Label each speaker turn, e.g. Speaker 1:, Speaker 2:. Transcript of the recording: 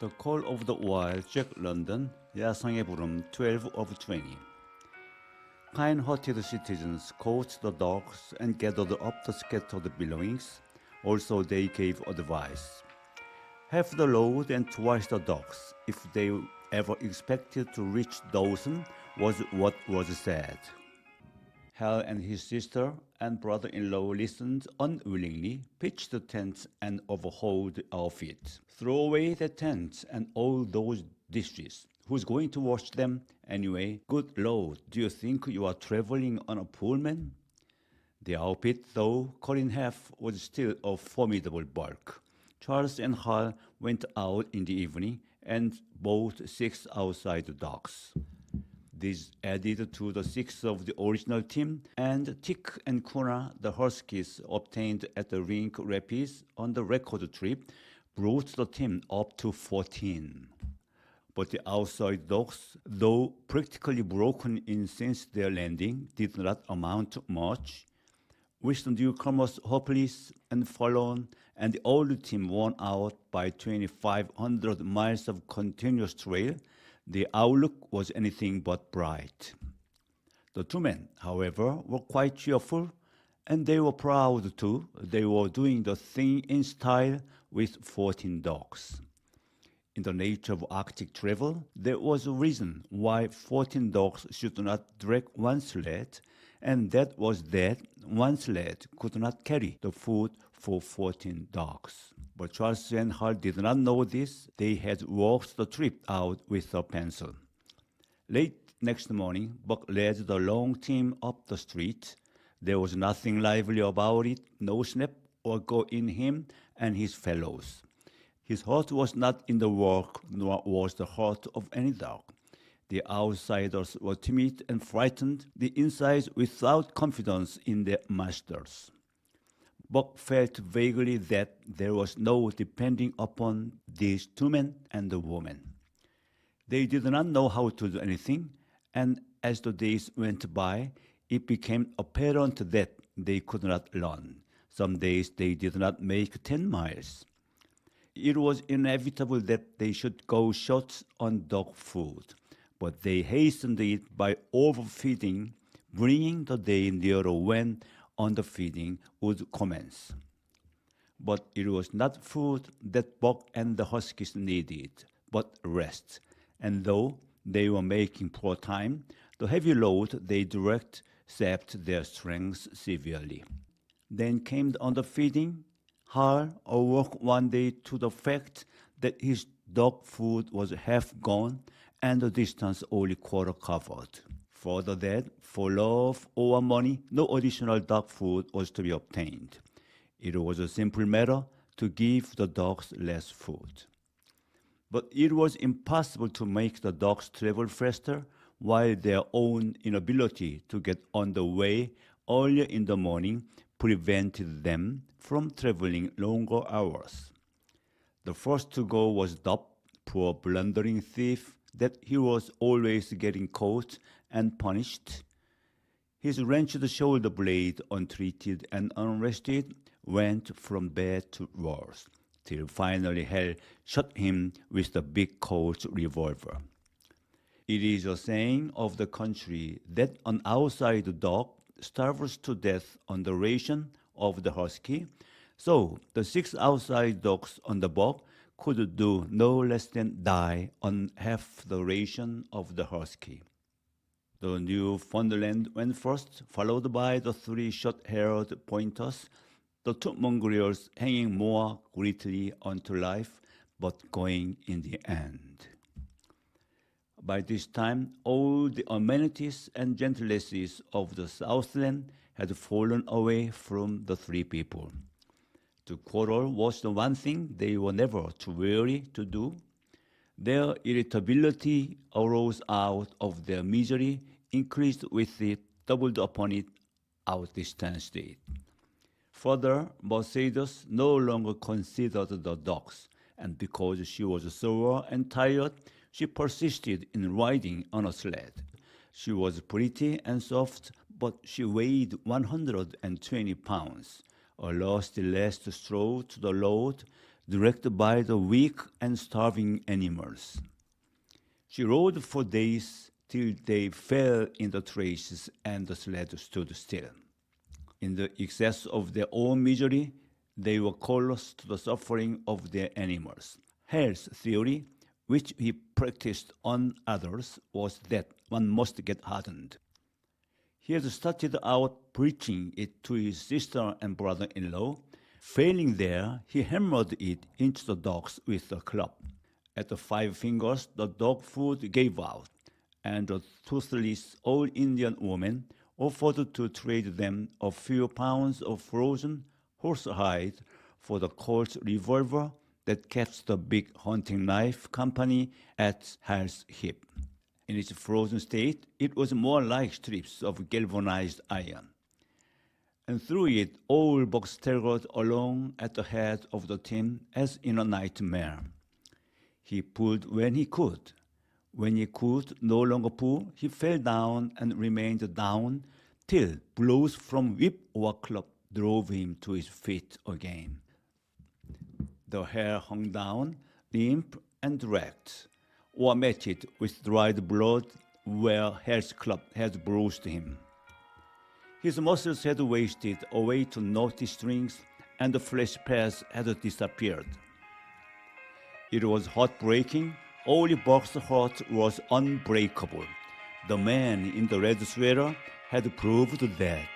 Speaker 1: The Call of the Wild, Jack London, 야성의 부름 12 of 20. Kind-hearted citizens caught the dogs and gathered up the scattered belongings. Also they gave advice. Half the load and twice the dogs, if they ever expected to reach Dawson, was what was said. Hal and his sister and brother-in-law listened unwillingly, pitched the tents and overhauled our feet. Throw away the tents and all those dishes. Who's going to wash them anyway? Good Lord, do you think you are traveling on a Pullman? The outfit, though cut in half, was still a formidable bulk. Charles and Hal went out in the evening and bought 6 outside dogs. These added to the 6 of the original team, and Tick and Kuna, the Huskies obtained at the Rink Rapids on the record trip, brought the team up to 14. But the outside dogs, though practically broken in since their landing, did not amount to much. With the newcomers hopeless and forlorn, and the old team worn out by 2,500 miles of continuous trail, the outlook was anything but bright. The 2 men, however, were quite cheerful, and they were proud too. They were doing the thing in style with 14 dogs. In the nature of Arctic travel, there was a reason why 14 dogs should not drag one sled, and that was that one sled could not carry the food for 14 dogs. But Charles and Hal did not know this. They had worked the trip out with a pencil. Late next morning, Buck led the long team up the street. There was nothing lively about it, no snap or go in him and his fellows. His heart was not in the work, nor was the heart of any dog. The outsiders were timid and frightened, the insides without confidence in their masters. Buck felt vaguely that there was no depending upon these 2 men and the woman. They did not know how to do anything, and as the days went by, it became apparent that they could not run. Some days they did not make 10 miles. It was inevitable that they should go short on dog food, but they hastened it by overfeeding, bringing the day nearer when underfeeding would commence. But it was not food that Buck and the Huskies needed, but rest. And though they were making poor time, the heavy load they dragged sapped their strength severely. Then came the underfeeding. Hal awoke one day to the fact that his dog food was half gone and the distance only quarter covered. Further that, for love or money, no additional dog food was to be obtained. It was a simple matter to give the dogs less food. But it was impossible to make the dogs travel faster while their own inability to get on the way earlier in the morning prevented them from traveling longer hours. The first to go was Dub, poor blundering thief that he was always getting caught and punished. His wrenched shoulder blade, untreated and unrested, went from bad to worse, till finally Hal shot him with the big Colt's revolver. It is a saying of the country that an outside dog starves to death on the ration of the husky, so the 6 outside dogs on the Buck could do no less than die on half the ration of the husky. The Newfoundland went first, followed by the 3 short-haired pointers, the 2 mongrels hanging more greatly onto life, but going in the end. By this time, all the amenities and gentlenesses of the Southland had fallen away from the 3 people. To quarrel was the one thing they were never too weary to do. Their irritability arose out of their misery, increased with it, doubled upon it, outdistanced it. Further, Mercedes no longer considered the dogs, and because she was sore and tired, she persisted in riding on a sled. She was pretty and soft, but she weighed 120 pounds. A last straw to the load, directed by the weak and starving animals. She rode for days till they fell in the traces and the sled stood still. In the excess of their own misery, they were callous to the suffering of their animals. Hell's theory, which he practiced on others, was that one must get hardened. He had started out preaching it to his sister and brother-in-law. Failing there, he hammered it into the dogs with a club. At the 5 fingers, the dog food gave out, and the toothless old Indian woman offered to trade them a few pounds of frozen horsehide for the Colt's revolver that kept the big hunting knife company at Hell's hip. In its frozen state, it was more like strips of galvanized iron. And through it, old Buck staggered along at the head of the team as in a nightmare. He pulled when he could. When he could no longer pull, he fell down and remained down till blows from whip or club drove him to his feet again. The hair hung down, limp and ragged, or matted with dried blood where Hell's club had bruised him. His muscles had wasted away to knotty strings, and the flesh pads had disappeared. It was heartbreaking. Only Buck's heart was unbreakable. The man in the red sweater had proved that.